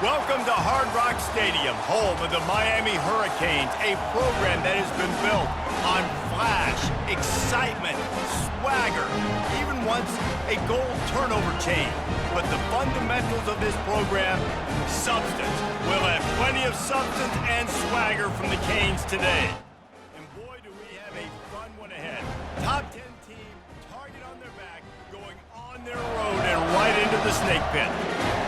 Welcome to Hard Rock Stadium, home of the Miami Hurricanes, a program that has been built on flash, excitement, swagger, even once a goal turnover chain. But the fundamentals of this program, substance. We'll have plenty of substance and swagger from the Canes today. And boy, do we have a fun one ahead. Top 10 team, target on their back, going on their road and right into the snake pit.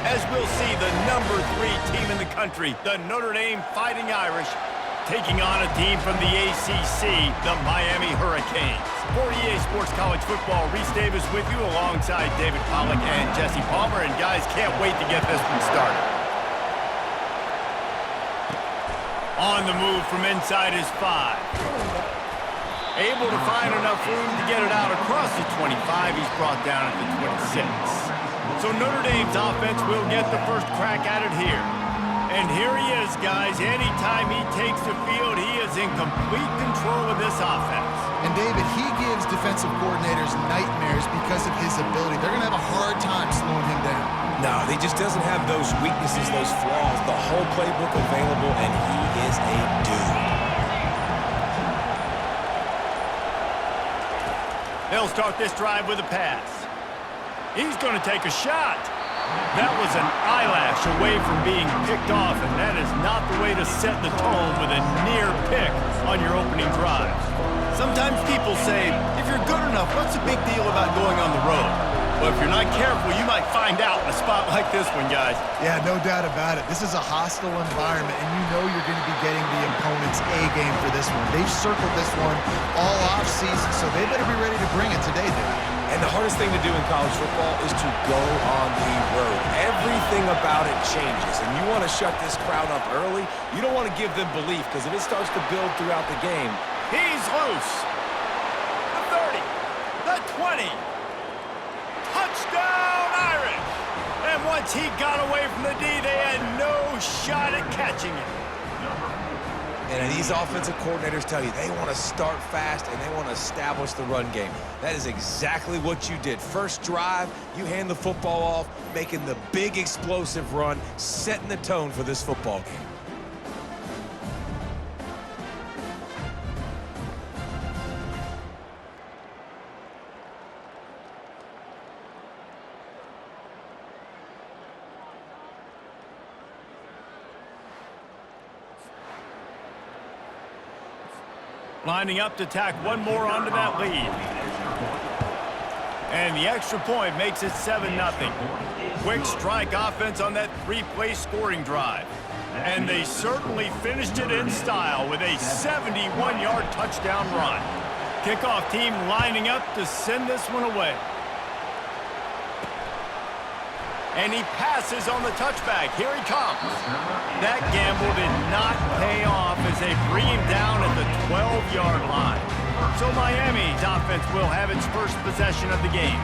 As we'll see the number 3 team in the country, the Notre Dame Fighting Irish, taking on a team from the ACC, the Miami Hurricanes. For EA Sports College Football, Reese Davis with you alongside David Pollack and Jesse Palmer. And guys, can't wait to get this one started. On the move from inside his 5. Able to find enough room to get it out across the 25. He's brought down at the 26. So Notre Dame's offense will get the first crack at it here. And here he is, guys. Anytime he takes the field, he is in complete control of this offense. And David, he gives defensive coordinators nightmares because of his ability. They're going to have a hard time slowing him down. No, he just doesn't have those weaknesses, those flaws, the whole playbook available, and he is a dude. They'll start this drive with a pass. He's going to take a shot. That was an eyelash away from being picked off, and that is not the way to set the tone with a near pick on your opening drive. Sometimes people say, if you're good enough, what's the big deal about going on the road? Well, if you're not careful, you might find out in a spot like this one, guys. Yeah, no doubt about it. This is a hostile environment, and you know you're going to be getting the opponent's A-game for this one. They've circled this one all off-season, so they better be ready to bring it today, David. And the hardest thing to do in college football is to go on the road. Everything about it changes, and you want to shut this crowd up early. You don't want to give them belief, because if it starts to build throughout the game. He's loose. The 30, the 20. Touchdown, Irish! And once he got away from the D, they had no shot at catching him. And these offensive coordinators tell you they want to start fast and they want to establish the run game. That is exactly what you did. First drive, you hand the football off, making the big explosive run, setting the tone for this football game. Lining up to tack one more onto that lead. And the extra point makes it 7-0. Quick strike offense on that 3-play scoring drive. And they certainly finished it in style with a 71-yard touchdown run. Kickoff team lining up to send this one away. And he passes on the touchback. Here he comes. That gamble did not pay off as they bring him down at the 12-yard line. So Miami's offense will have its first possession of the game.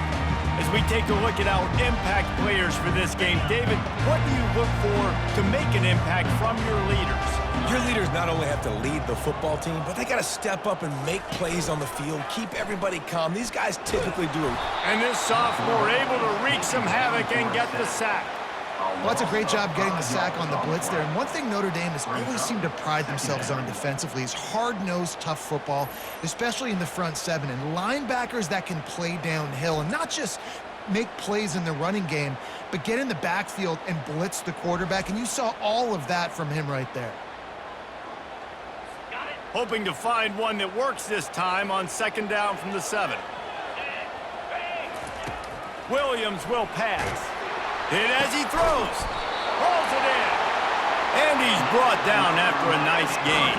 As we take a look at our impact players for this game, David, what do you look for to make an impact from your leaders? Your leaders not only have to lead the football team, but they got to step up and make plays on the field, keep everybody calm. These guys typically do it. And this sophomore able to wreak some havoc and get the sack. Well, that's a great job getting the sack on the blitz there. And one thing Notre Dame has always seemed to pride themselves on defensively is hard-nosed, tough football, especially in the front 7. And linebackers that can play downhill and not just make plays in the running game, but get in the backfield and blitz the quarterback. And you saw all of that from him right there. Hoping to find one that works this time on 2nd down from the 7. Williams will pass. Hit as he throws. Pulls it in. And he's brought down after a nice gain.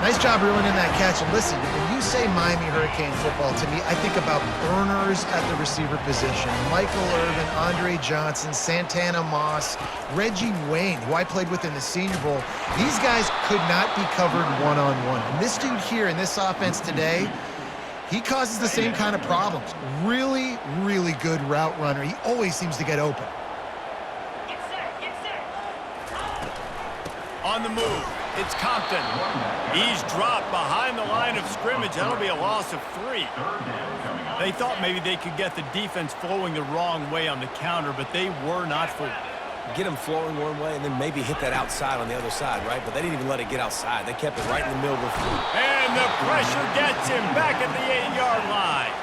Nice job reeling in that catch. And listen, when you say Miami Hurricane football, to me, I think about burners at the receiver position. Michael Irvin, Andre Johnson, Santana Moss, Reggie Wayne, who I played with in the Senior Bowl. These guys could not be covered one-on-one. And this dude here in this offense today, he causes the same kind of problems. Really, really good route runner. He always seems to get open. On the move, it's Compton. He's dropped behind the line of scrimmage. That'll be a loss of 3. They thought maybe they could get the defense flowing the wrong way on the counter, but they were not fooled. get them flowing one way and then maybe hit that outside on the other side, right? But they didn't even let it get outside. They kept it right in the middle of the field. And the pressure gets him back at the 8-yard line.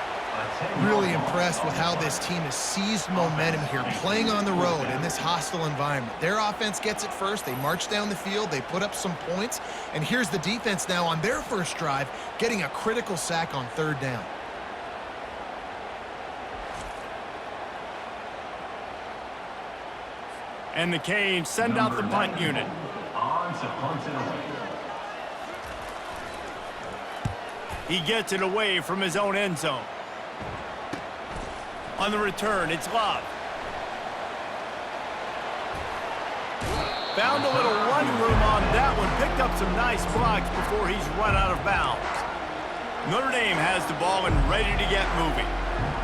Really impressed with how this team has seized momentum here, playing on the road in this hostile environment. Their offense gets it first. They march down the field. They put up some points. And here's the defense now on their first drive, getting a critical sack on 3rd down. And the Canes send out the punt unit. He gets it away from his own end zone. On the return, it's Love. Found a little run room on that one. Picked up some nice blocks before he's run out of bounds. Notre Dame has the ball and ready to get moving.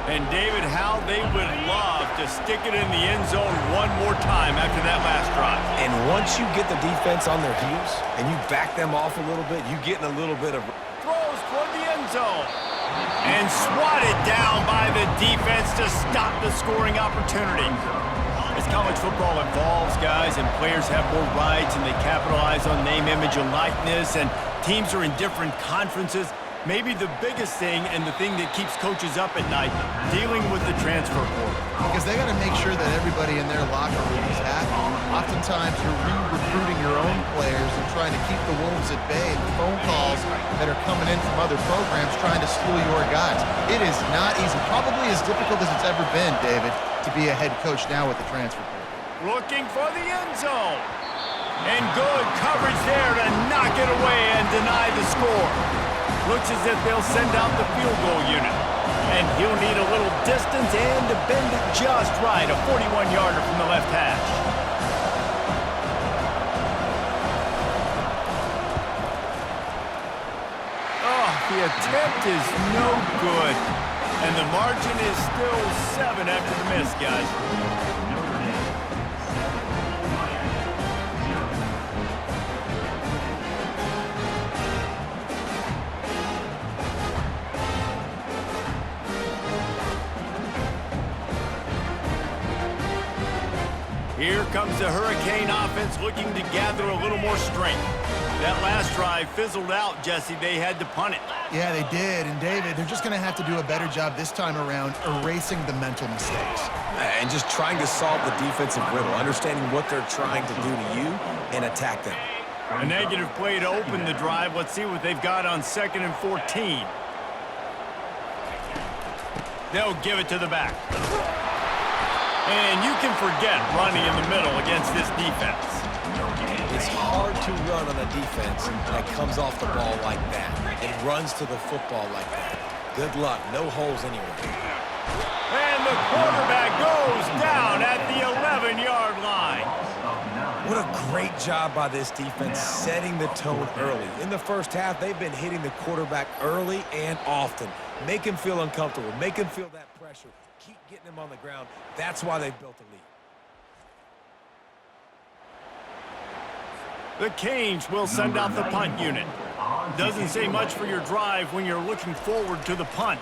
And David, how they would love to stick it in the end zone one more time after that last drive. And once you get the defense on their heels and you back them off a little bit, you get in a little bit of... Throws toward the end zone. And swatted down by the defense to stop the scoring opportunity. As college football evolves, guys, and players have more rights and they capitalize on name, image, and likeness, and teams are in different conferences, maybe the biggest thing and the thing that keeps coaches up at night, dealing with the transfer portal. Because they got to make sure that everybody in their locker room is happy. Oftentimes, you're re-recruiting your own players and trying to keep the wolves at bay. The phone calls that are coming in from other programs trying to steal your guys. It is not easy. Probably as difficult as it's ever been, David, to be a head coach now with the transfer portal. Looking for the end zone. And good coverage there to knock it away and deny the score. Looks as if they'll send out the field goal unit. And he'll need a little distance and to bend it just right. A 41-yarder from the left hash. Oh, the attempt is no good. And the margin is still 7 after the miss, guys. Here comes the Hurricane offense looking to gather a little more strength. That last drive fizzled out, Jesse. They had to punt it. Yeah, they did. And, David, they're just going to have to do a better job this time around erasing the mental mistakes. And just trying to solve the defensive riddle, understanding what they're trying to do to you and attack them. A negative play to open the drive. Let's see what they've got on 2nd and 14. They'll give it to the back. And you can forget running in the middle against this defense. It's hard to run on a defense that comes off the ball like that. It runs to the football like that. Good luck. No holes anywhere. And the quarterback goes down at the 11-yard line. What a great job by this defense setting the tone early. In the first half, they've been hitting the quarterback early and often. Make him feel uncomfortable. Make him feel that pressure. Keep getting him on the ground. That's why they've built a lead. The Canes will send out the punt unit. Doesn't say much for your drive when you're looking forward to the punt.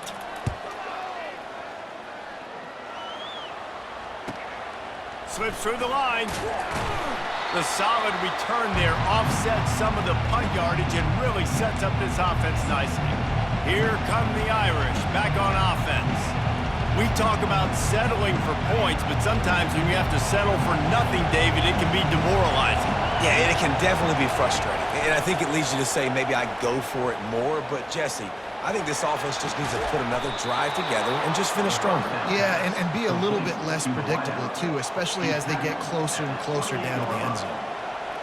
Slips through the line. The solid return there offsets some of the punt yardage and really sets up this offense nicely. Here come the Irish back on offense. We talk about settling for points, but sometimes when you have to settle for nothing, David, it can be demoralizing. Yeah, and it can definitely be frustrating. And I think it leads you to say maybe I go for it more. But, Jesse, I think this offense just needs to put another drive together and just finish stronger. Yeah, and be a little bit less predictable, too, especially as they get closer and closer down to the end zone.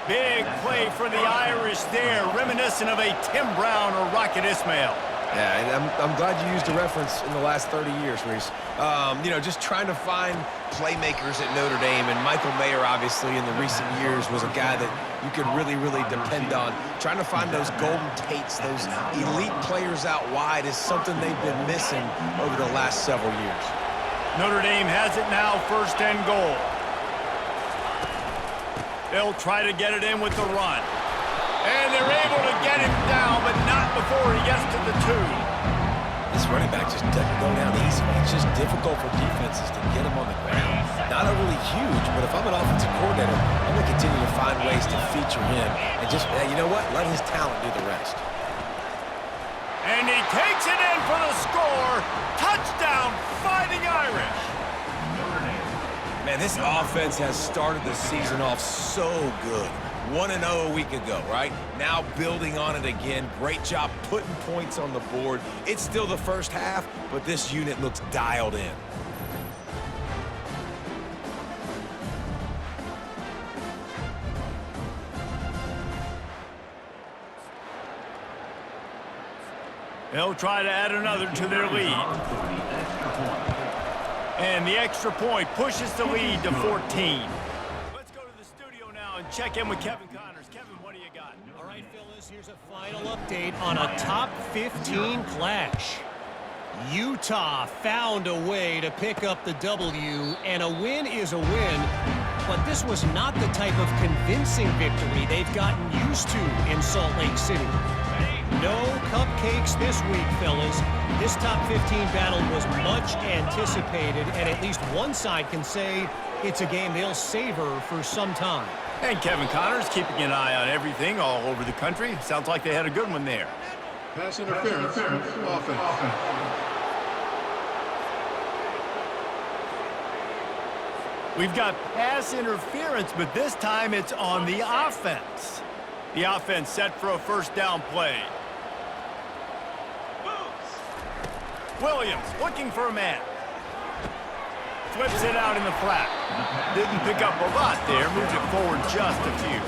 Big play for the Irish there, reminiscent of a Tim Brown or Rocket Ismail. Yeah, and I'm glad you used a reference in the last 30 years, Reese. You know, just trying to find playmakers at Notre Dame, and Michael Mayer, obviously, in the recent years was a guy that you could really, really depend on. Trying to find those golden Tates, those elite players out wide is something they've been missing over the last several years. Notre Dame has it now, 1st and goal. They'll try to get it in with the run. And they're able to get him down, but not before he gets to the 2. This running back just doesn't go down easy. It's just difficult for defenses to get him on the ground. Not overly huge, but if I'm an offensive coordinator, I'm going to continue to find ways to feature him and just, you know what, let his talent do the rest. And he takes it in for the score. Touchdown, Fighting Irish. Man, this offense has started the season off so good. 1-0 a week ago, right? Now building on it again. Great job putting points on the board. It's still the first half, but this unit looks dialed in. They'll try to add another to their lead. And the extra point pushes the lead to 14. Let's go to the studio now and check in with Kevin Connors. Kevin, what do you got? All right, Phyllis, here's a final update on a top 15 clash. Utah found a way to pick up the W, and a win is a win. But this was not the type of convincing victory they've gotten used to in Salt Lake City. No cupcakes this week, fellas. This top 15 battle was much anticipated, and at least one side can say it's a game they'll savor for some time. And Kevin Connors keeping an eye on everything all over the country. Sounds like they had a good one there. Pass interference. Offense. We've got pass interference, but this time it's on the offense. The offense set for a first down play. Williams looking for a man. Flips it out in the flat. Didn't pick up a lot there. Moved it forward just a few.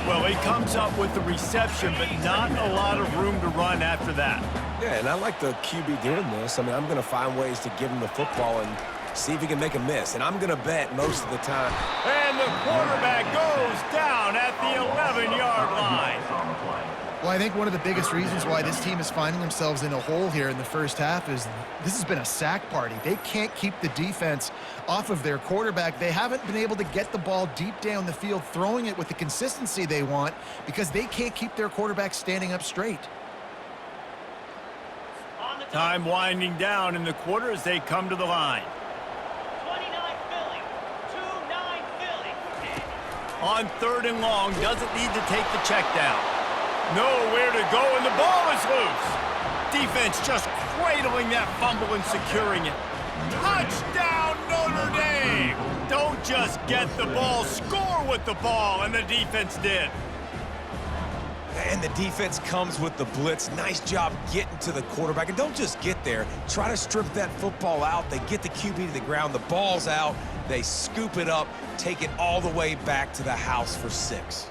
Well, he comes up with the reception, but not a lot of room to run after that. Yeah, and I like the QB doing this. I mean, I'm going to find ways to give him the football and see if he can make a miss. And I'm going to bet most of the time. And the quarterback goes down at the 11-yard line. Well, I think one of the biggest reasons why this team is finding themselves in a hole here in the first half is this has been a sack party. They can't keep the defense off of their quarterback. They haven't been able to get the ball deep down the field, throwing it with the consistency they want because they can't keep their quarterback standing up straight. Time winding down in the quarter as they come to the line. 29 Philly. 2-9 Philly. On third and long, doesn't need to take the check down. Nowhere to go, and the ball is loose. Defense just cradling that fumble and securing it. Touchdown, Notre Dame! Don't just get the ball, score with the ball, and the defense did. And the defense comes with the blitz. Nice job getting to the quarterback. And don't just get there. Try to strip that football out. They get the QB to the ground. The ball's out. They scoop it up, take it all the way back to the house for 6.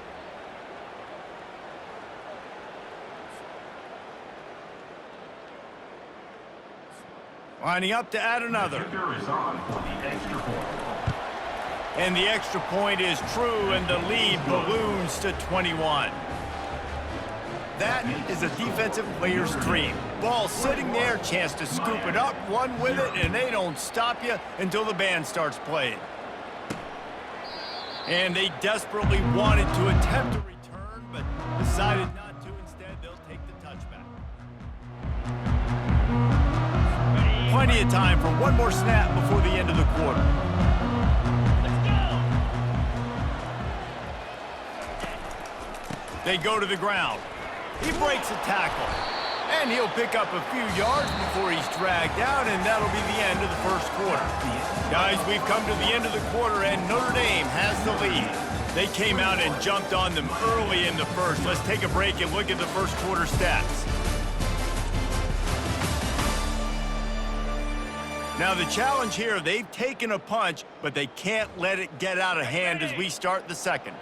Lining up to add another. And the extra point is true, and the lead balloons to 21. That is a defensive player's dream. Ball sitting there, chance to scoop it up, run with it, and they don't stop you until the band starts playing. And they desperately wanted to attempt a return, but decided not to. Instead, they'll take the touchback. Plenty of time for one more snap before the end of the quarter. They go to the ground. He breaks a tackle. And he'll pick up a few yards before he's dragged out, and that'll be the end of the first quarter. Guys, we've come to the end of the quarter, and Notre Dame has the lead. They came out and jumped on them early in the first. Let's take a break and look at the first quarter stats. Now, the challenge here, they've taken a punch, but they can't let it get out of hand as we start the second.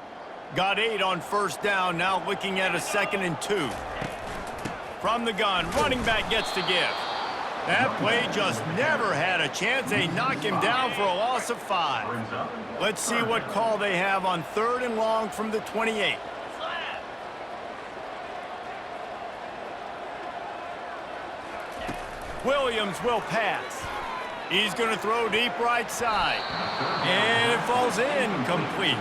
Got 8 on first down, now looking at a 2nd and 2. From the gun, running back gets to give. That play just never had a chance. They knock him down for a loss of 5. Let's see what call they have on 3rd and long from the 28. Williams will pass. He's going to throw deep right side. And it falls in complete.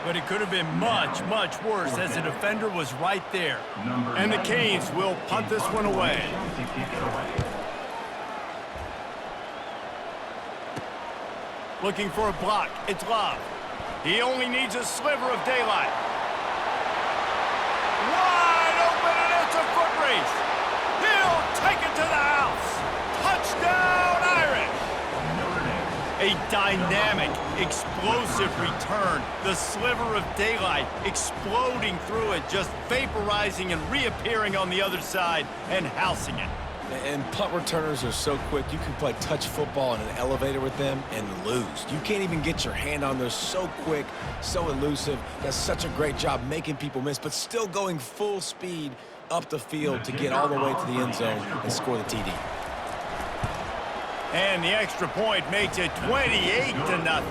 But it could have been much, much worse as the defender was right there. And the Canes will punt this one away. Looking for a block. It's Love. He only needs a sliver of daylight. Wide open, and it's a foot race. He'll take it to the house. Touchdown, Irish. A dynamic, explosive return. The sliver of daylight exploding through it, just vaporizing and reappearing on the other side and housing it. And punt returners are so quick, you can play touch football in an elevator with them and lose. You can't even get your hand on those. So quick, so elusive. Does such a great job making people miss, but still going full speed up the field to get all the way to the end zone and score the TD. And the extra point makes it 28-0.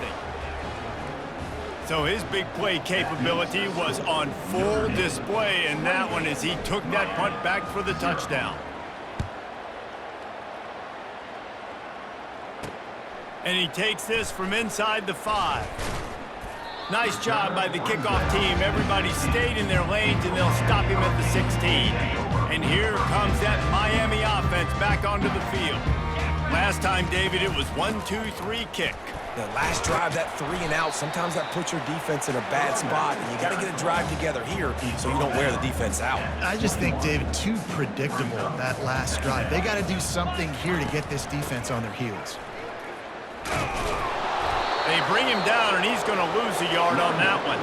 So his big play capability was on full display in that one as he took that punt back for the touchdown. And he takes this from inside the 5. Nice job by the kickoff team. Everybody stayed in their lanes, and they'll stop him at the 16. And here comes that Miami offense back onto the field. Last time, David, it was 1-2-3 kick. The last drive, that 3 and out, sometimes that puts your defense in a bad spot, and you got to get a drive together here so you don't wear the defense out. I just think, David, too predictable, that last drive. They got to do something here to get this defense on their heels. They bring him down, and he's going to lose a yard on that one.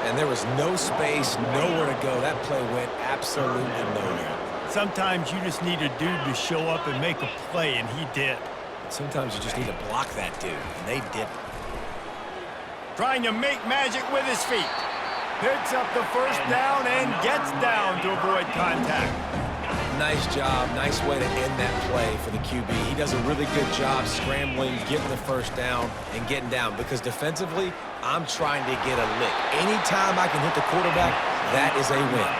And there was no space, nowhere to go. That play went absolutely nowhere. Sometimes you just need a dude to show up and make a play, and he did. Sometimes you just need to block that dude, and they didn't. Trying to make magic with his feet. Picks up the first down and gets down to avoid contact. Nice job. Nice way to end that play for the QB. He does a really good job scrambling, getting the first down, and getting down. Because defensively, I'm trying to get a lick. Anytime I can hit the quarterback, that is a win.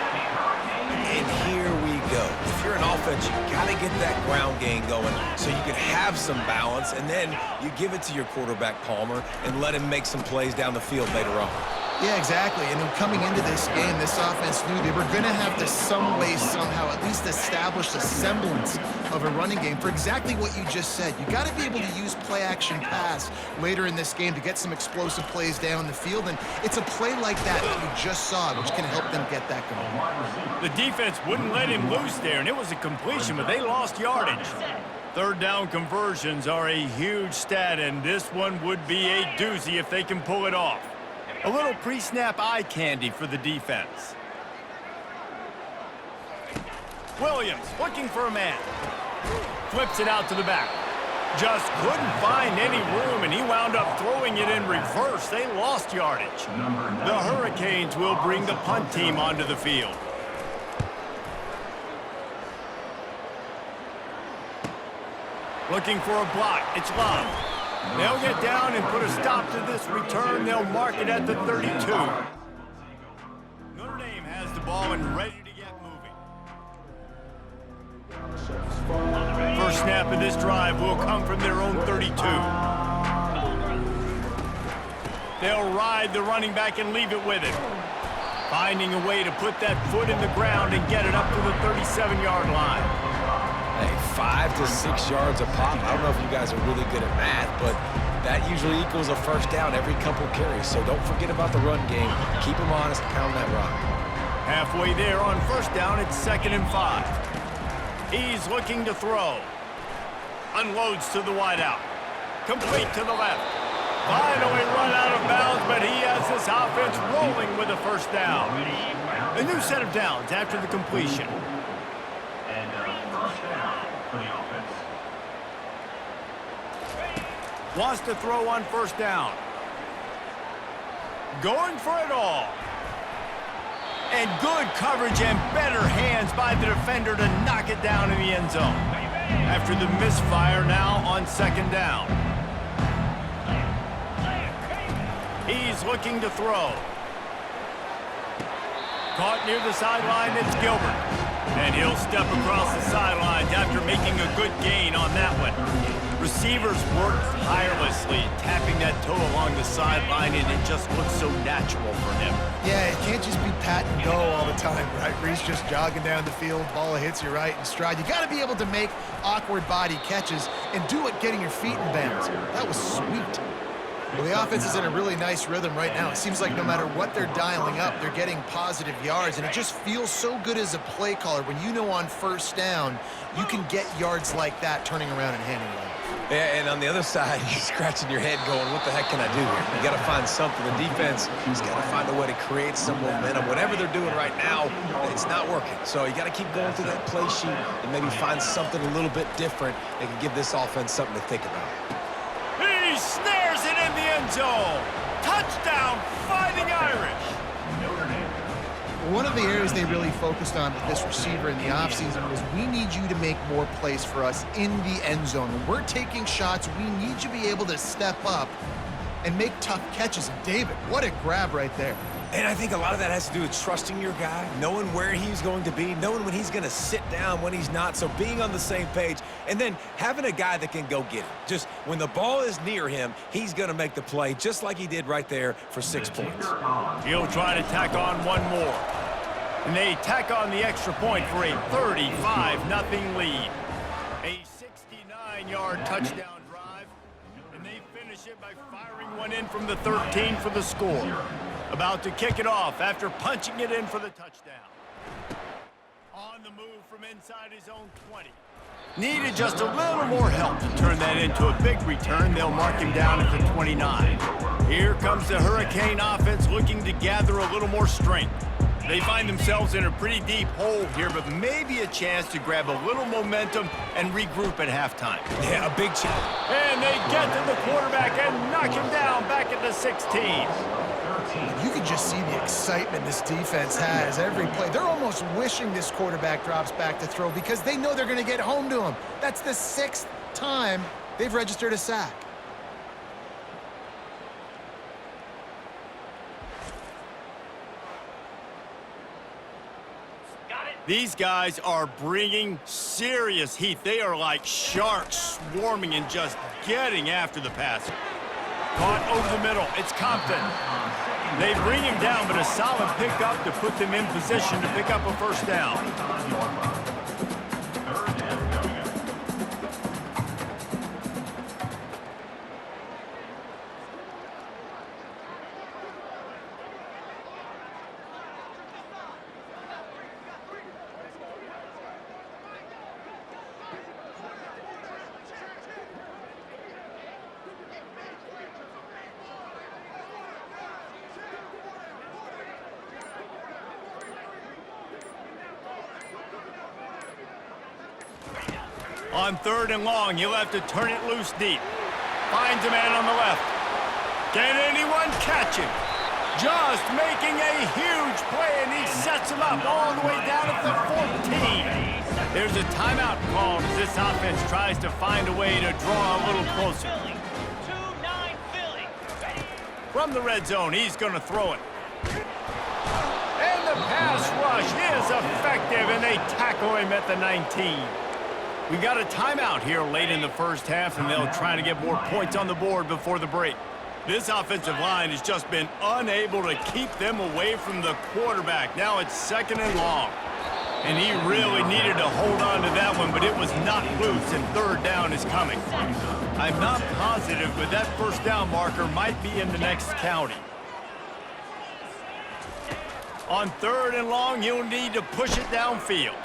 And here we go. If you're an offense, you got to get that ground game going so you can have some balance, and then you give it to your quarterback, Palmer, and let him make some plays down the field later on. Yeah, exactly. And coming into this game, this offense knew they were going to have to some way, somehow, at least establish a semblance of a running game for exactly what you just said. You got to be able to use play-action pass later in this game to get some explosive plays down the field. And it's a play like that that you just saw, which can help them get that going. The defense wouldn't let him loose there, and it was a completion, but they lost yardage. Third down conversions are a huge stat, and this one would be a doozy if they can pull it off. A little pre-snap eye candy for the defense. Williams looking for a man. Flips it out to the back. Just couldn't find any room, and he wound up throwing it in reverse. They lost yardage. The Hurricanes will bring the punt team onto the field. Looking for a block. It's Love. They'll get down and put a stop to this return. They'll mark it at the 32. Notre Dame has the ball and ready to get moving. First snap of this drive will come from their own 32. They'll ride the running back and leave it with him. Finding a way to put that foot in the ground and get it up to the 37-yard line. Hey, 5 to 6 yards a pop. I don't know if you guys are really good at math, but that usually equals a first down every couple carries. So don't forget about the run game. Keep them honest, pound that rock. Halfway there on first down, it's 2nd and 5. He's looking to throw. Unloads to the wideout. Complete to the left. Finally run out of bounds, but he has this offense rolling with a first down. A new set of downs after the completion. Wants to throw on first down. Going for it all. And good coverage and better hands by the defender to knock it down in the end zone. After the misfire now on 2nd down. He's looking to throw. Caught near the sideline, it's Gilbert. And he'll step across the sidelines after making a good gain on that one. Receivers work tirelessly, tapping that toe along the sideline, and it just looks so natural for him. Yeah, it can't just be pat and go all the time, right? Where he's just jogging down the field, ball hits you right in stride. You got to be able to make awkward body catches and do it getting your feet in bounds. That was sweet. Well, the offense is in a really nice rhythm right now. It seems like no matter what they're dialing up, they're getting positive yards, and it just feels so good as a play caller when you know on first down you can get yards like that turning around and handing it off. Yeah, and on the other side, you're scratching your head going, what the heck can I do here? You got to find something. The defense has got to find a way to create some momentum. Whatever they're doing right now, it's not working. So you got to keep going through that play sheet and maybe find something a little bit different that can give this offense something to think about. He snares it in the end zone. Touchdown, Fighting Irish. One of the areas they really focused on with this receiver in the offseason was we need you to make more plays for us in the end zone. When we're taking shots, we need you to be able to step up and make tough catches. And David, what a grab right there. And I think a lot of that has to do with trusting your guy, knowing where he's going to be, knowing when he's going to sit down, when he's not, so being on the same page, and then having a guy that can go get it. Just when the ball is near him, he's going to make the play, just like he did right there for 6 points. He'll try to tack on one more. And they tack on the extra point for a 35-0 lead. A 69-yard touchdown drive, and they finish it by firing one in from the 13 for the score. About to kick it off after punching it in for the touchdown. On the move from inside his own 20. Needed just a little more help to turn that into a big return. They'll mark him down at the 29. Here comes the Hurricane offense looking to gather a little more strength. They find themselves in a pretty deep hole here, but maybe a chance to grab a little momentum and regroup at halftime. Yeah, a big chance. And they get to the quarterback and knock him down back at the 16. You can just see the excitement this defense has every play. They're almost wishing this quarterback drops back to throw because they know they're going to get home to him. That's the 6th time they've registered a sack. These guys are bringing serious heat. They are like sharks swarming and just getting after the passer. Caught over the middle. It's Compton. They bring him down, but a solid pickup to put them in position to pick up a first down. On 3rd and long, he'll have to turn it loose deep. Finds a man on the left. Can anyone catch him? Just making a huge play, and he sets him up all the way down at the 14. There's a timeout called as this offense tries to find a way to draw a little closer. 2-9 Philly. From the red zone, he's going to throw it. And the pass rush is effective, and they tackle him at the 19. We got a timeout here late in the first half, and they'll try to get more points on the board before the break. This offensive line has just been unable to keep them away from the quarterback. Now it's 2nd and long. And he really needed to hold on to that one, but it was not loose, and 3rd down is coming. I'm not positive, but that first down marker might be in the next county. On 3rd and long, you'll need to push it downfield.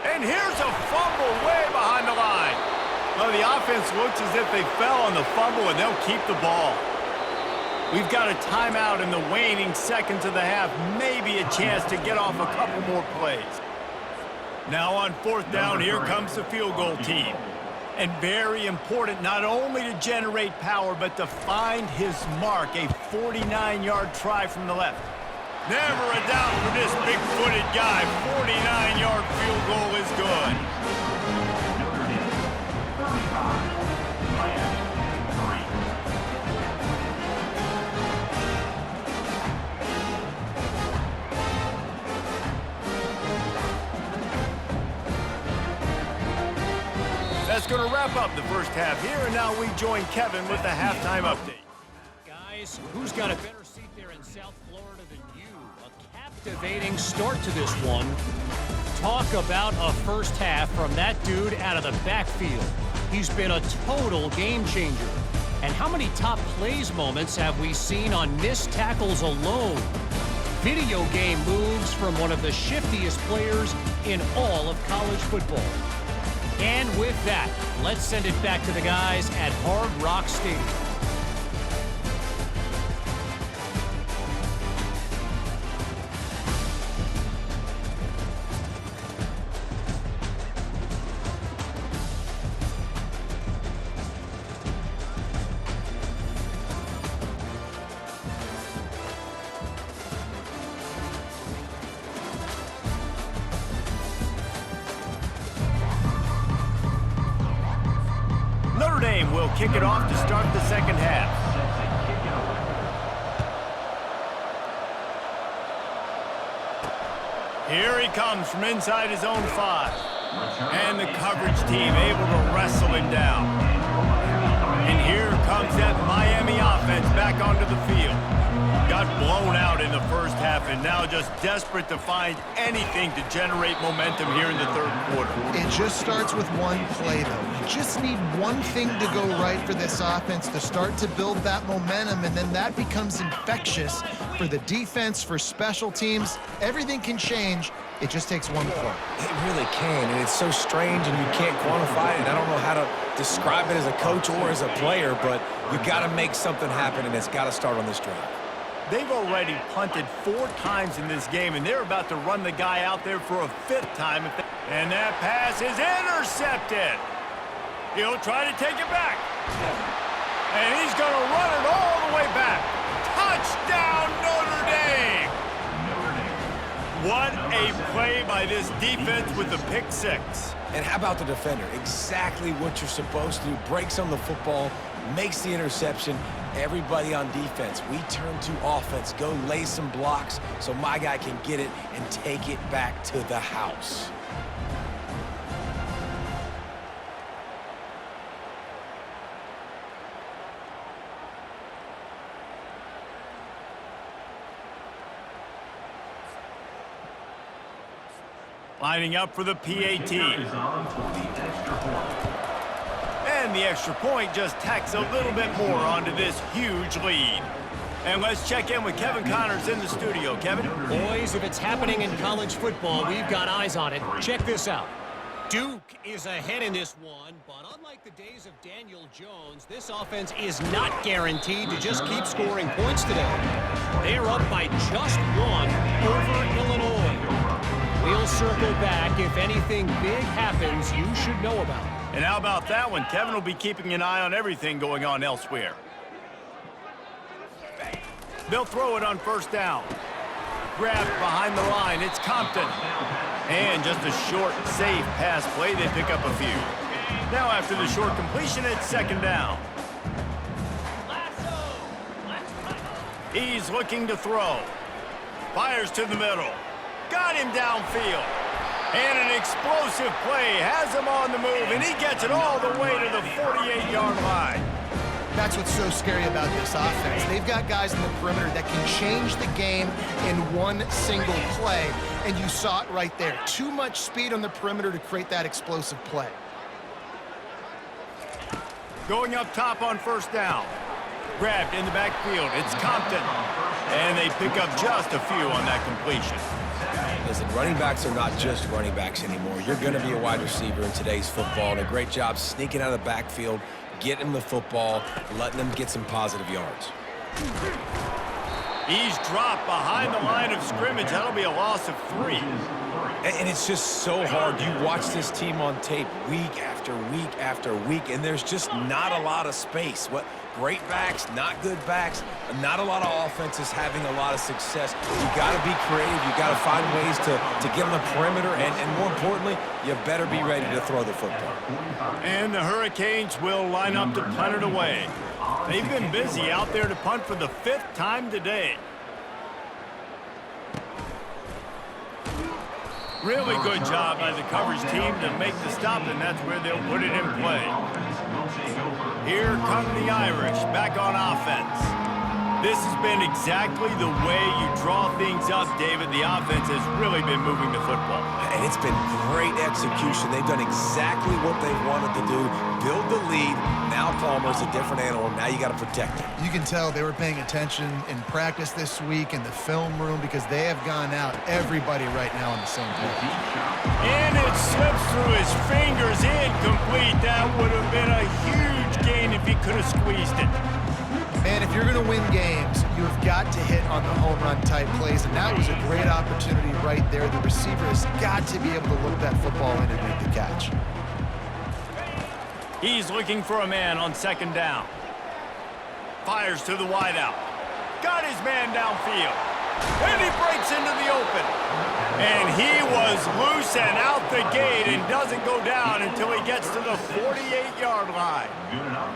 And here's a fumble way behind the line. Well, the offense looks as if they fell on the fumble, and they'll keep the ball. We've got a timeout in the waning seconds of the half. Maybe a chance to get off a couple more plays. Now on 4th down, here comes the field goal team. And very important not only to generate power, but to find his mark, a 49-yard try from the left. Never a doubt for this big-footed guy. 49-yard field goal is good. That's going to wrap up the first half here, and now we join Kevin with the halftime update. Guys, who's got a better seat there in South Florida than you? A captivating start to this one. Talk about a first half from that dude out of the backfield. He's been a total game changer. And how many top plays moments have we seen on missed tackles alone? Video game moves from one of the shiftiest players in all of college football. And with that, let's send it back to the guys at Hard Rock Stadium. Notre Dame will kick it off to start the second half. Here he comes from inside his own 5. And the coverage team able to wrestle him down. And here comes that Miami offense back onto the field. Got blown out in the first half and now just desperate to find anything to generate momentum here in the third quarter. It just starts with one play, though. You just need one thing to go right for this offense to start to build that momentum, and then that becomes infectious for the defense, for special teams. Everything can change. It just takes one play. It really can, and it's so strange, and you can't quantify it. I don't know how to describe it as a coach or as a player, but you got to make something happen, and it's got to start on this drive. They've already punted 4 times in this game, and they're about to run the guy out there for a 5th time. And that pass is intercepted. He'll try to take it back. And he's going to run it all the way back. Touchdown, Notre Dame! What a play by this defense with the pick 6. And how about the defender? Exactly what you're supposed to do. Breaks on the football, makes the interception. Everybody on defense, we turn to offense. Go lay some blocks so my guy can get it and take it back to the house. Lining up for the PAT. And the extra point just tacks a little bit more onto this huge lead. And let's check in with Kevin Connors in the studio. Kevin? Boys, if it's happening in college football, we've got eyes on it. Check this out. Duke is ahead in this one, but unlike the days of Daniel Jones, this offense is not guaranteed to just keep scoring points today. They're up by just 1 over Illinois. We'll circle back if anything big happens you should know about. And how about that one? Kevin will be keeping an eye on everything going on elsewhere. They'll throw it on first down. Grabbed behind the line. It's Compton. And just a short, safe pass play. They pick up a few. Now after the short completion, it's second down. He's looking to throw. Fires to the middle. Got him downfield. And an explosive play has him on the move, and he gets it all the way to the 48-yard line. That's what's so scary about this offense. They've got guys in the perimeter that can change the game in one single play, and you saw it right there. Too much speed on the perimeter to create that explosive play. Going up top on first down. Grabbed in the backfield. It's Compton. And they pick up just a few on that completion. Listen, running backs are not just running backs anymore. You're going to be a wide receiver in today's football, and a great job sneaking out of the backfield, getting him the football, letting them get some positive yards. He's dropped behind the line of scrimmage. That'll be a loss of 3. And it's just so hard. You watch this team on tape week after week after week, and there's just not a lot of space. Great backs, not good backs, not a lot of offenses having a lot of success. You got to be creative. You got to find ways to get on the perimeter, and more importantly, you better be ready to throw the football. And the Hurricanes will line up to punt it away. They've been busy out there to punt for the 5th time today. Really good job by the coverage team to make the stop, and that's where they'll put it in play. Here come the Irish back on offense. This has been exactly the way you draw things up, David. The offense has really been moving the football. And it's been great execution. They've done exactly what they wanted to do. Build the lead. Now Palmer's a different animal. Now you got to protect him. You can tell they were paying attention in practice this week in the film room because they have gone out, everybody right now on the same page. And it slips through his fingers, incomplete. That would have been a huge gain if he could have squeezed it. Man, if you're going to win games, you have got to hit on the home run type plays, and that was a great opportunity right there. The receiver has got to be able to look that football in and make the catch. He's looking for a man on second down. Fires to the wideout. Got his man downfield. And he breaks into the open. And he was loose and out the gate and doesn't go down until he gets to the 48-yard line.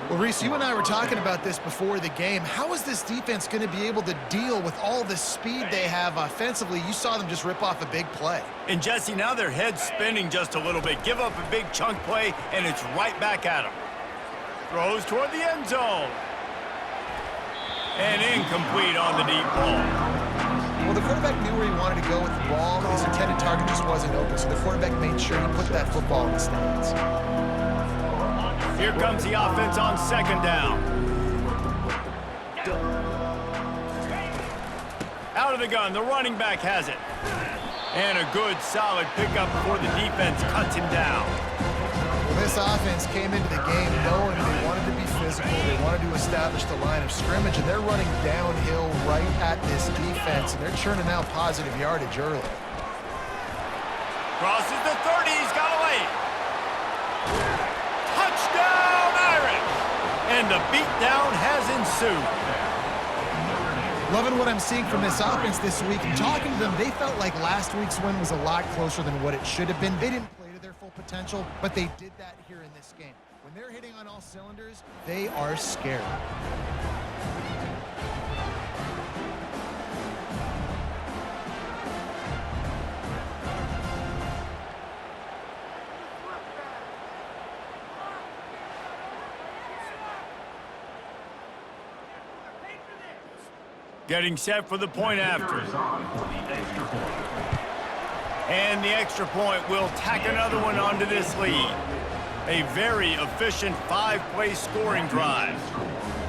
Well, Reese, you and I were talking about this before the game. How is this defense going to be able to deal with all the speed they have offensively? You saw them just rip off a big play. And, Jesse, now their head's spinning just a little bit. Give up a big chunk play, and it's right back at them. Throws toward the end zone. And incomplete on the deep ball. Well, the quarterback knew where he wanted to go with the ball. His intended target just wasn't open, so the quarterback made sure he put that football in the stands. Here comes the offense on second down. Out of the gun, the running back has it. And a good, solid pickup before the defense cuts him down. Well, this offense came into the game knowing they wanted to be physical. They wanted to establish the line of scrimmage, and they're running downhill right at this defense, and they're churning out positive yardage early. Crosses the 30, he's got away. Touchdown, Irish! And the beatdown has ensued. Loving what I'm seeing from this offense this week. And talking to them, they felt like last week's win was a lot closer than what it should have been. They didn't play to their full potential, but they did that here in this game. When they're hitting on all cylinders, they are scared. Getting set for the point after. And the extra point will tack another one onto this lead. A very efficient 5-play scoring drive.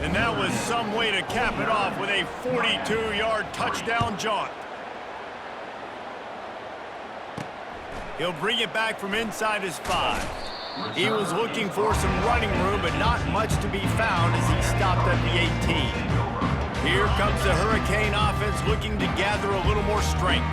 And that was some way to cap it off with a 42-yard touchdown jaunt. He'll bring it back from inside his 5. He was looking for some running room, but not much to be found as he stopped at the 18. Here comes the Hurricane offense looking to gather a little more strength.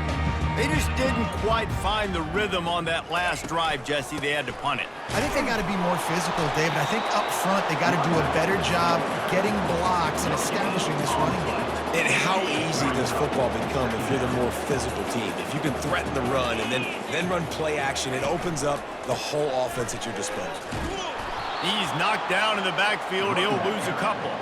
They just didn't quite find the rhythm on that last drive, Jesse. They had to punt it. I think they got to be more physical, David. I think up front they got to do a better job getting blocks and establishing this running game. And how easy does football become if you're the more physical team? If you can threaten the run and then run play action, it opens up the whole offense at your disposal. He's knocked down in the backfield. He'll lose a couple.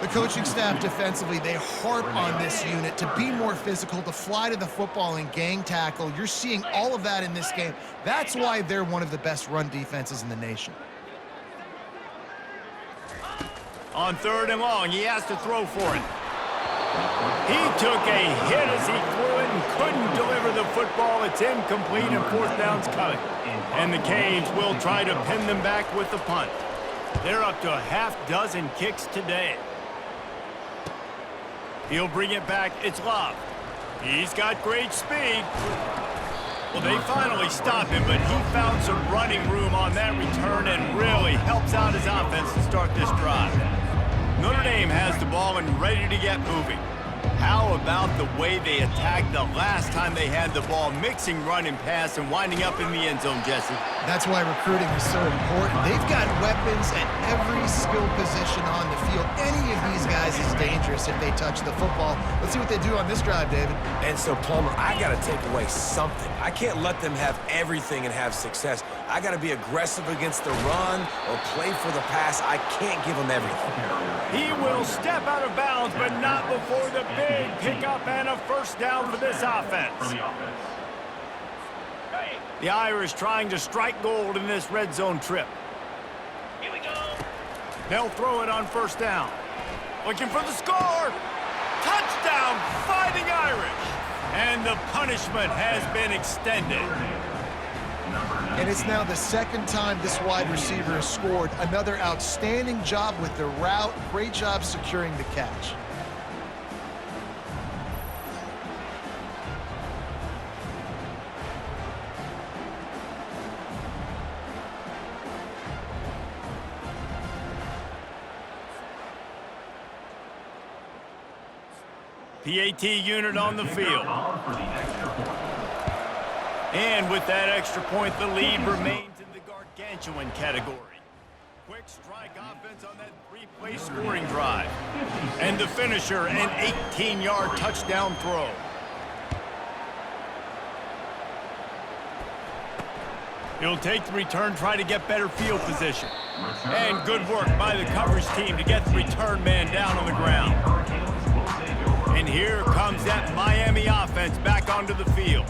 The coaching staff defensively, they harp on this unit to be more physical, to fly to the football and gang tackle. You're seeing all of that in this game. That's why they're one of the best run defenses in the nation. On third and long, he has to throw for it. He took a hit as he threw it and couldn't deliver the football. It's incomplete and fourth down's coming. And the Canes will try to pin them back with the punt. They're up to a half-dozen kicks today. He'll bring it back. It's Love. He's got great speed. Well, they finally stop him, but he found some running room on that return and really helps out his offense to start this drive. Notre Dame has the ball and ready to get moving. How about the way they attacked the last time they had the ball, mixing run and pass and winding up in the end zone, Jesse? That's why recruiting is so important. They've got weapons at every skill position on the field. Any of these guys is dangerous if they touch the football. Let's see what they do on this drive, David. And so, Palmer, I got to take away something. I can't let them have everything and have success. I got to be aggressive against the run or play for the pass. I can't give them everything. He will step out of bounds, but not before the big pickup and a first down for this offense. The Irish trying to strike gold in this red zone trip. Here we go. They'll throw it on first down. Looking for the score. Touchdown, Fighting Irish! And the punishment has been extended. And it's now the second time this wide receiver has scored. Another outstanding job with the route. Great job securing the catch. PAT unit on the field. And with that extra point, the lead remains in the gargantuan category. Quick strike offense on that three-play scoring drive. And the finisher, an 18-yard touchdown throw. He'll take the return, try to get better field position. And good work by the coverage team to get the return man down on the ground. And here comes that Miami offense back onto the field.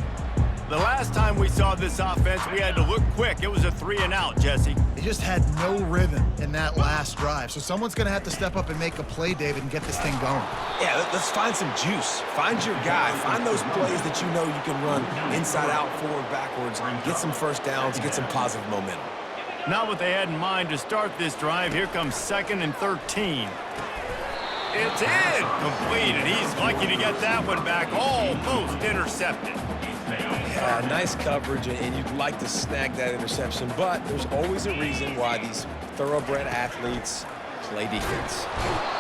The last time we saw this offense, we had to look quick. It was a 3-and-out, Jesse. They just had no rhythm in that last drive. So someone's going to have to step up and make a play, David, and get this thing going. Yeah, let's find some juice. Find your guy. Find those plays that you know you can run inside out, forward, backwards, get some first downs, get some positive momentum. Not what they had in mind to start this drive. Here comes 2nd and 13. It's in, complete, and he's lucky to get that one back, almost intercepted. Yeah, nice coverage, and you'd like to snag that interception, but there's always a reason why these thoroughbred athletes play defense.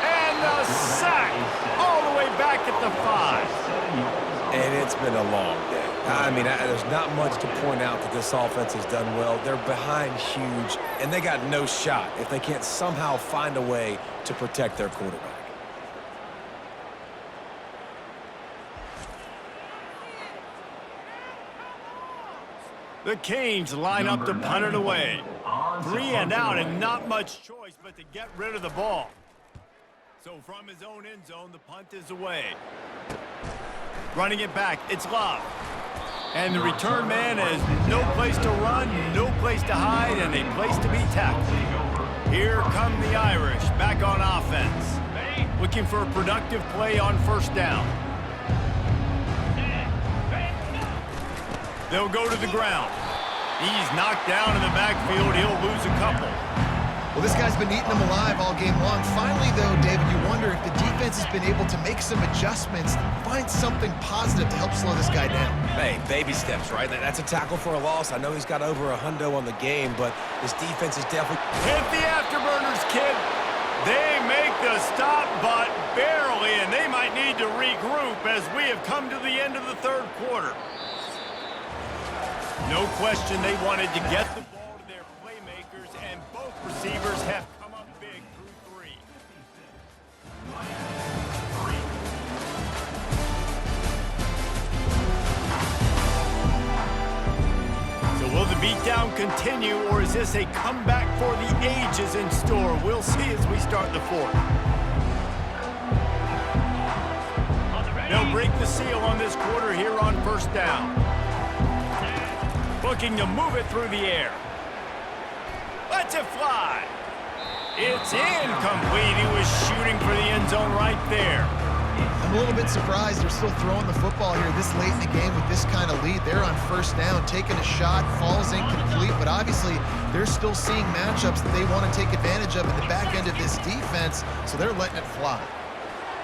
And the sack, all the way back at the 5. And it's been a long day. I mean, there's not much to point out that this offense has done well. They're behind huge, and they got no shot if they can't somehow find a way to protect their quarterback. The Canes line up to punt it away. 3-and-out and not much choice but to get rid of the ball. So from his own end zone, the punt is away. Running it back, it's Love. And the return man has no place to run, no place to hide, and a place to be tackled. Here come the Irish back on offense. Looking for a productive play on first down. They'll go to the ground. He's knocked down in the backfield. He'll lose a couple. Well, this guy's been eating them alive all game long. Finally, though, David, you wonder if the defense has been able to make some adjustments, find something positive to help slow this guy down. Hey, baby steps, right? That's a tackle for a loss. I know he's got over a hundo on the game, but his defense is definitely... Hit the afterburners, kid. They make the stop, but barely, and they might need to regroup as we have come to the end of the third quarter. No question they wanted to get the ball to their playmakers, and both receivers have come up big through 3. So will the beatdown continue, or is this a comeback for the ages in store? We'll see as we start the 4th. They'll break the seal on this quarter here on first down. Looking to move it through the air. Lets it fly. It's incomplete. He was shooting for the end zone right there. I'm a little bit surprised they're still throwing the football here this late in the game with this kind of lead. They're on first down, taking a shot, falls incomplete, but obviously they're still seeing matchups that they want to take advantage of at the back end of this defense, so they're letting it fly.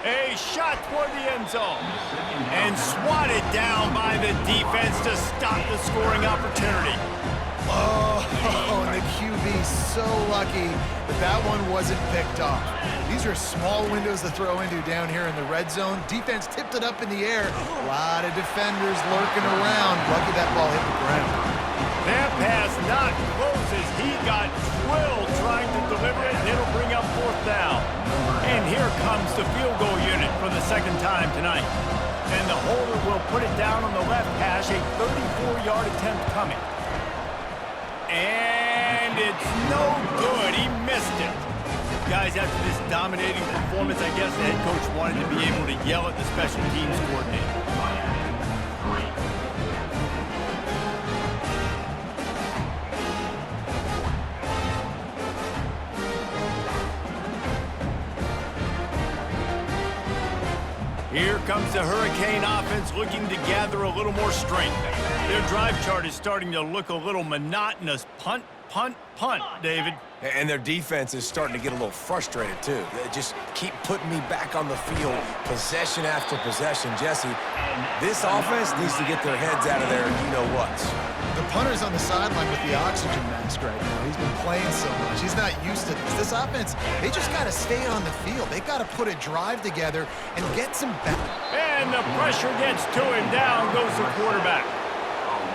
A shot toward the end zone. And swatted down by the defense to stop the scoring opportunity. Oh, and the QB so lucky that that one wasn't picked off. These are small windows to throw into down here in the red zone. Defense tipped it up in the air. A lot of defenders lurking around. Lucky that ball hit the ground. That pass not close as he got drilled trying to deliver it, and it'll bring up 4th down. And here comes the field goal unit for the second time tonight. And the holder will put it down on the left hash, a 34-yard attempt coming. And it's no good. He missed it. Guys, after this dominating performance, I guess the head coach wanted to be able to yell at the special teams coordinator. Here comes the Hurricane offense looking to gather a little more strength. Their drive chart is starting to look a little monotonous. Punt, punt, punt, David. And their defense is starting to get a little frustrated, too. They just keep putting me back on the field, possession after possession. Jesse, this offense needs to get their heads out of their you-know-whats. The punter's on the sideline with the oxygen mask right now. He's been playing so much. He's not used to this. This offense, they just got to stay on the field. They got to put a drive together and get some back. And the pressure gets to him. Down goes the quarterback.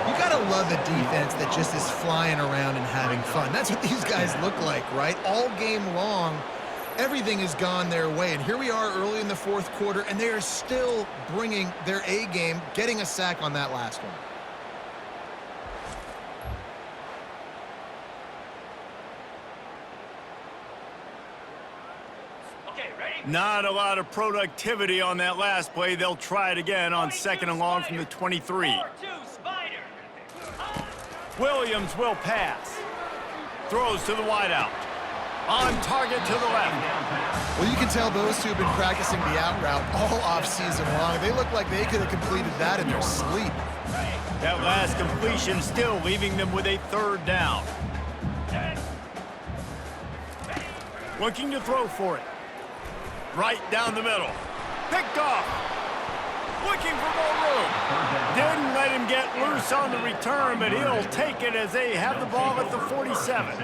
You got to love a defense that just is flying around and having fun. That's what these guys look like, right? All game long, everything has gone their way. And here we are early in the fourth quarter, and they are still bringing their A game, getting a sack on that last one. Okay, ready? Not a lot of productivity on that last play. They'll try it again on 2nd and long from the 23. 4-2 Spider. Williams will pass. Throws to the wideout. On target to the left. Well, you can tell those two have been practicing the out route all offseason long. They look like they could have completed that in their sleep. That last completion still leaving them with a 3rd down. Looking to throw for it. Right down the middle. Picked off. Looking for more room. Didn't let him get loose on the return, but he'll take it as they have the ball at the 47.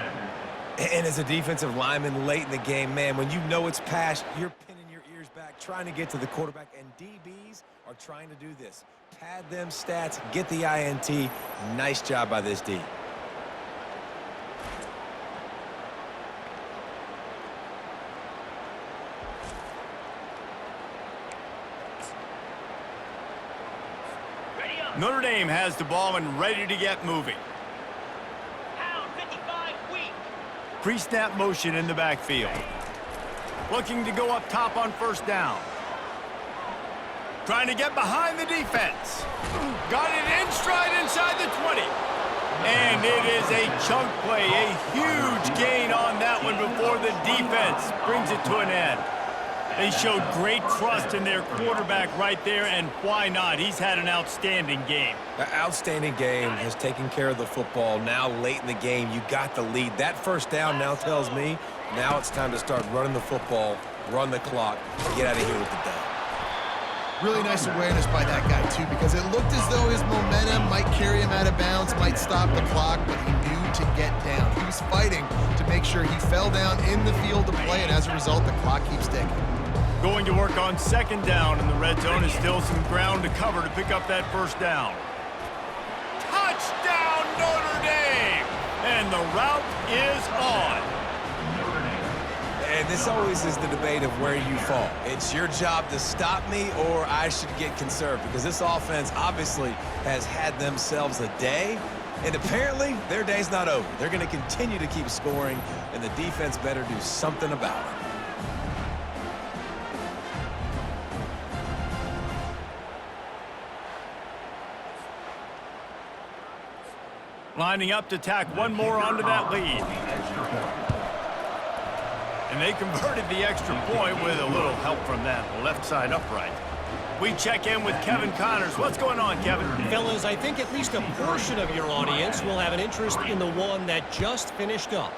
And as a defensive lineman late in the game, man, when you know it's past, you're pinning your ears back, trying to get to the quarterback, and DBs are trying to do this. Pad them stats, get the INT. Nice job by this D. Notre Dame has the ball and ready to get moving. Pound 55 weak. Pre-snap motion in the backfield. Looking to go up top on 1st down. Trying to get behind the defense. Got it in stride inside the 20. And it is a chunk play, a huge gain on that one before the defense brings it to an end. They showed great trust in their quarterback right there, and why not? He's had an outstanding game. An outstanding game, has taken care of the football. Now late in the game, you got the lead. That 1st down now tells me now it's time to start running the football, run the clock, get out of here with the dub. Really nice awareness by that guy, too, because it looked as though his momentum might carry him out of bounds, might stop the clock, but he knew to get down. He was fighting to make sure he fell down in the field to play, and as a result, the clock keeps ticking. Going to work on 2nd down, and the red zone is still some ground to cover to pick up that 1st down. Touchdown, Notre Dame! And the route is on. And this always is the debate of where you fall. It's your job to stop me, or I should get conserved, because this offense obviously has had themselves a day, and apparently their day's not over. They're going to continue to keep scoring, and the defense better do something about it. Lining up to tack one more onto that lead. And they converted the extra point with a little help from that left side upright. We check in with Kevin Connors. What's going on, Kevin? Fellas, I think at least a portion of your audience will have an interest in the one that just finished up.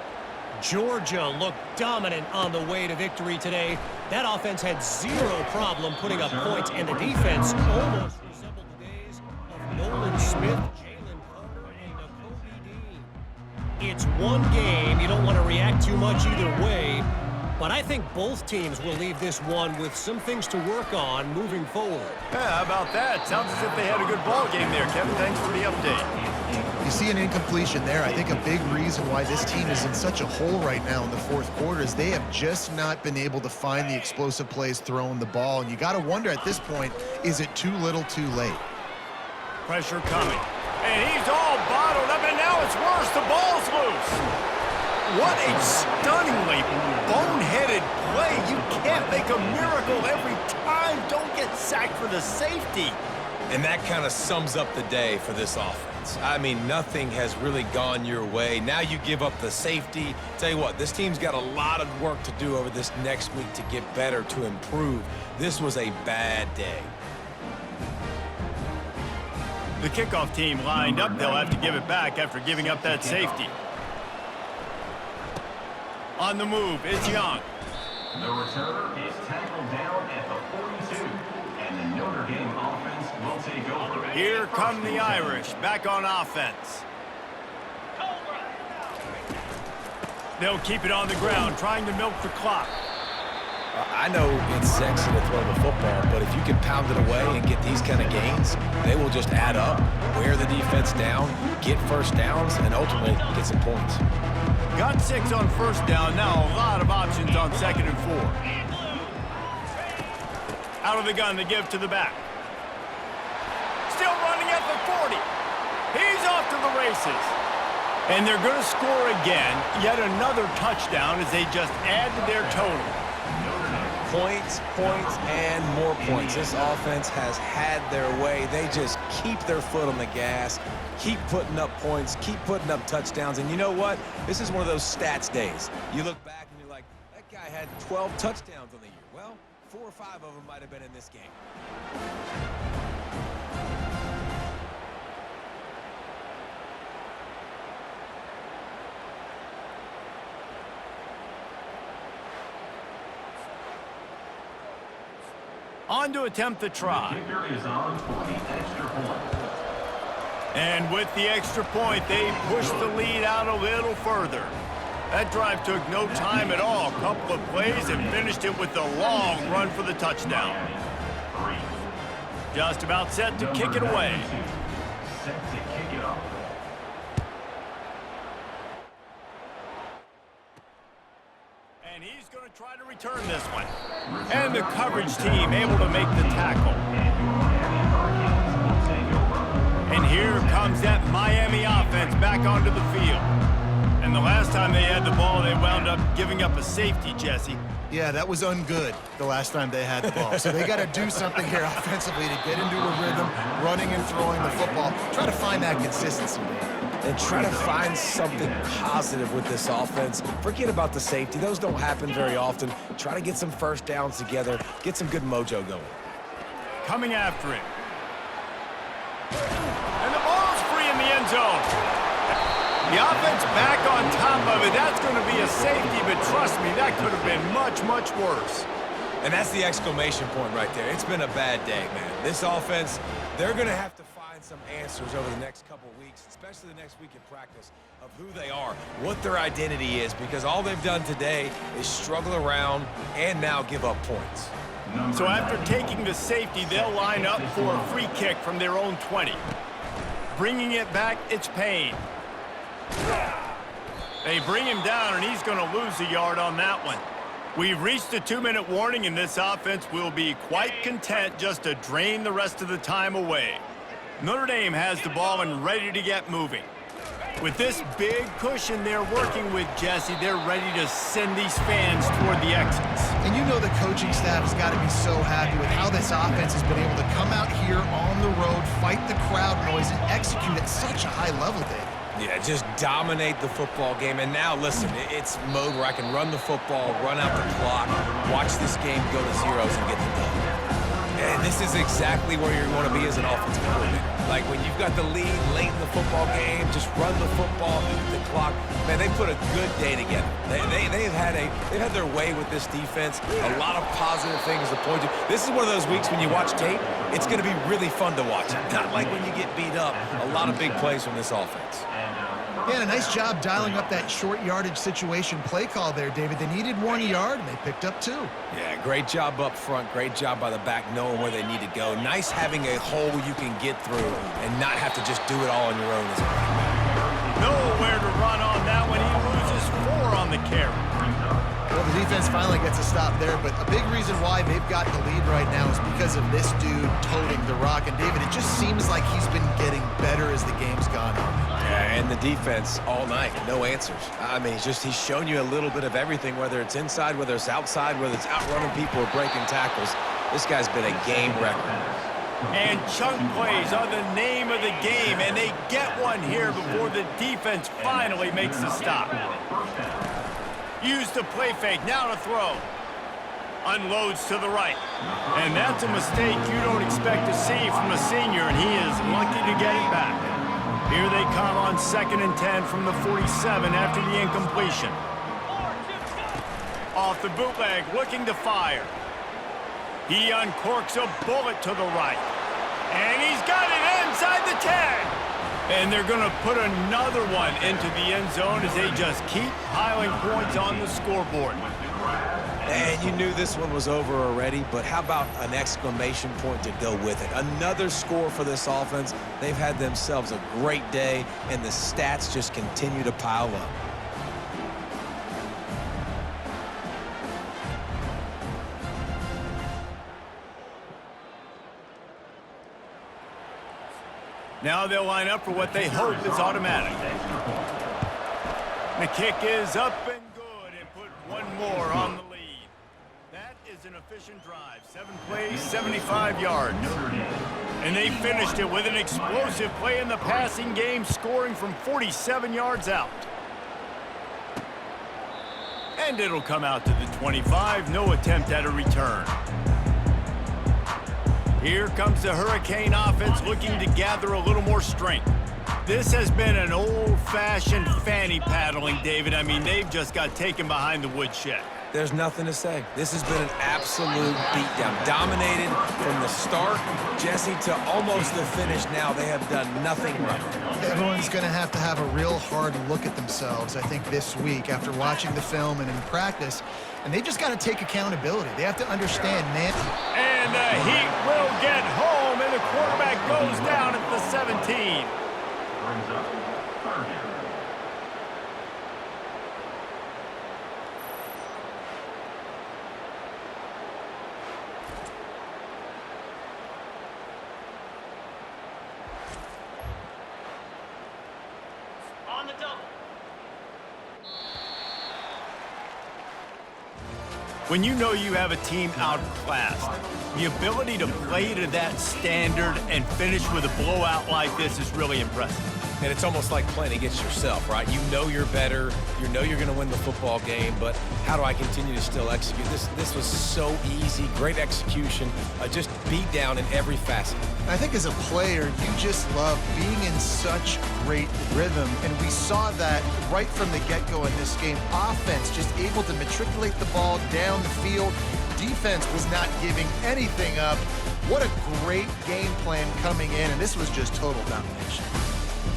Georgia looked dominant on the way to victory today. That offense had zero problem putting up points, and the defense almost resembled the days of Nolan Smith, Jalen Carter, and Nakobe Dean. It's one game. You don't want to react too much either way, but I think both teams will leave this one with some things to work on moving forward. Yeah, how about that? Sounds as if they had a good ball game there, Kevin. Thanks for the update. You see an incompletion there. I think a big reason why this team is in such a hole right now in the fourth quarter is they have just not been able to find the explosive plays throwing the ball. And you got to wonder at this point, is it too little too late? Pressure coming. And he's all bottled up, and now it's worse. The ball's loose. What a stunningly boneheaded play. You can't make a miracle every time. Don't get sacked for the safety. And that kind of sums up the day for this offense. I mean, nothing has really gone your way. Now you give up the safety. Tell you what, this team's got a lot of work to do over this next week to get better, to improve. This was a bad day. The kickoff team lined up. They'll have to give it back after giving up that safety. On the move, it's Young. The returner is tackled down at the 42, and the Notre Dame offense will take over. Here come the Irish, back on offense. They'll keep it on the ground, trying to milk the clock. I know it's sexy to throw the football, but if you can pound it away and get these kind of gains, they will just add up, wear the defense down, get first downs, and ultimately get some points. Got 6 on first down, now a lot of options on 2nd and 4. Out of the gun, they give to the back. Still running at the 40. He's off to the races. And they're going to score again, yet another touchdown as they just add to their total. Points, points, and more points. This offense has had their way. They just keep their foot on the gas, keep putting up points, keep putting up touchdowns. And you know what? This is one of those stats days. You look back and you're like, that guy had 12 touchdowns on the year. Well, 4 or 5 of them might have been in this game. On to attempt the try. Kicker is on for the extra point. And with the extra point, they push the lead out a little further. That drive took no time at all. A couple of plays and finished it with a long run for the touchdown. Just about set to kick it away. Set to kick it off. And he's going to try to return this one. And the coverage team able to make the tackle. And here comes that Miami offense back onto the field. And the last time they had the ball, they wound up giving up a safety, Jesse. Yeah, that was ungood the last time they had the ball. So they got to do something here offensively to get into a rhythm, running and throwing the football. Try to find that consistency, man. And try to find something positive with this offense. Forget about the safety. Those don't happen very often. Try to get some first downs together. Get some good mojo going. Coming after him. And the ball's free in the end zone. The offense back on top of it. That's going to be a safety, but trust me, that could have been much, much worse. And that's the exclamation point right there. It's been a bad day, man. This offense, they're going to have to find some answers over the next couple of weeks, especially the next week in practice, of who they are, what their identity is, because all they've done today is struggle around and now give up points. So after taking the safety, they'll line up for a free kick from their own 20. Bringing it back, it's Payne. They bring him down, and he's going to lose a yard on that one. We've reached the 2-minute warning, and this offense will be quite content just to drain the rest of the time away. Notre Dame has the ball and ready to get moving. With this big cushion they're working with, Jesse, they're ready to send these fans toward the exits. And you know the coaching staff has got to be so happy with how this offense has been able to come out here on the road, fight the crowd noise, and execute at such a high level, David. Yeah, just dominate the football game. And now, listen, it's mode where I can run the football, run out the clock, watch this game go to zeros and get the done. And this is exactly where you're going to be as an offensive coordinator. Like when you've got the lead late in the football game, just run the football, eat the clock. Man, they put a good day together. They've had their way with this defense. A lot of positive things to point to. This is one of those weeks when you watch tape, it's going to be really fun to watch. Not like when you get beat up. A lot of big plays from this offense. Yeah, and a nice job dialing up that short yardage situation play call there, David. They needed 1 yard, and they picked up 2. Yeah, great job up front. Great job by the back knowing where they need to go. Nice having a hole you can get through and not have to just do it all on your own as a running back. Nowhere to run on that one. He loses 4 on the carry. Well, the defense finally gets a stop there, but a big reason why they've got the lead right now is because of this dude toting the rock. And, David, it just seems like he's been getting better as the game's gone on. Yeah, and the defense all night, no answers. I mean, he's shown you a little bit of everything, whether it's inside, whether it's outside, whether it's outrunning people or breaking tackles. This guy's been a game record. And chunk plays are the name of the game, and they get one here before the defense finally makes the stop. Use the play fake, now to throw. Unloads to the right. And that's a mistake you don't expect to see from a senior, and he is lucky to get it back. Here they come on 2nd and 10 from the 47 after the incompletion. Off the bootleg, looking to fire. He uncorks a bullet to the right. And he's got it inside the 10. And they're going to put another one into the end zone as they just keep piling points on the scoreboard. And you knew this one was over already, but how about an exclamation point to go with it? Another score for this offense. They've had themselves a great day, and the stats just continue to pile up. Now they'll line up for what they hope is automatic. The kick is up and good, and put one more on the lead. That is an efficient drive. 7 plays, 75 yards. And they finished it with an explosive play in the passing game, scoring from 47 yards out. And it'll come out to the 25. No attempt at a return. Here comes the Hurricane offense looking to gather a little more strength. This has been an old-fashioned fanny paddling, David. I mean, they've just got taken behind the woodshed. There's nothing to say. This has been an absolute beatdown. Dominated from the start, Jesse, to almost the finish now. They have done nothing right. Everyone's going to have a real hard look at themselves, I think, this week after watching the film and in practice. And they've just got to take accountability. They have to understand, man. And the Heat will get home, and the quarterback goes down at the 17. Brings up 3rd down. On the double. When you know you have a team outclassed, the ability to play to that standard and finish with a blowout like this is really impressive. And it's almost like playing against yourself, right? You know you're better. You know you're going to win the football game, but how do I continue to still execute? This was so easy. Great execution. Just beat down in every facet. I think as a player, you just love being in such great rhythm, and we saw that right from the get-go in this game. Offense just able to matriculate the ball down the field. Defense was not giving anything up. What a great game plan coming in, and this was just total domination.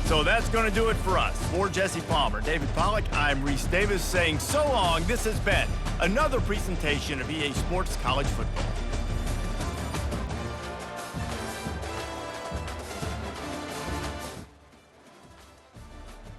So that's going to do it for us. For Jesse Palmer, David Pollack, I'm Reese Davis saying so long. This has been another presentation of EA Sports College Football.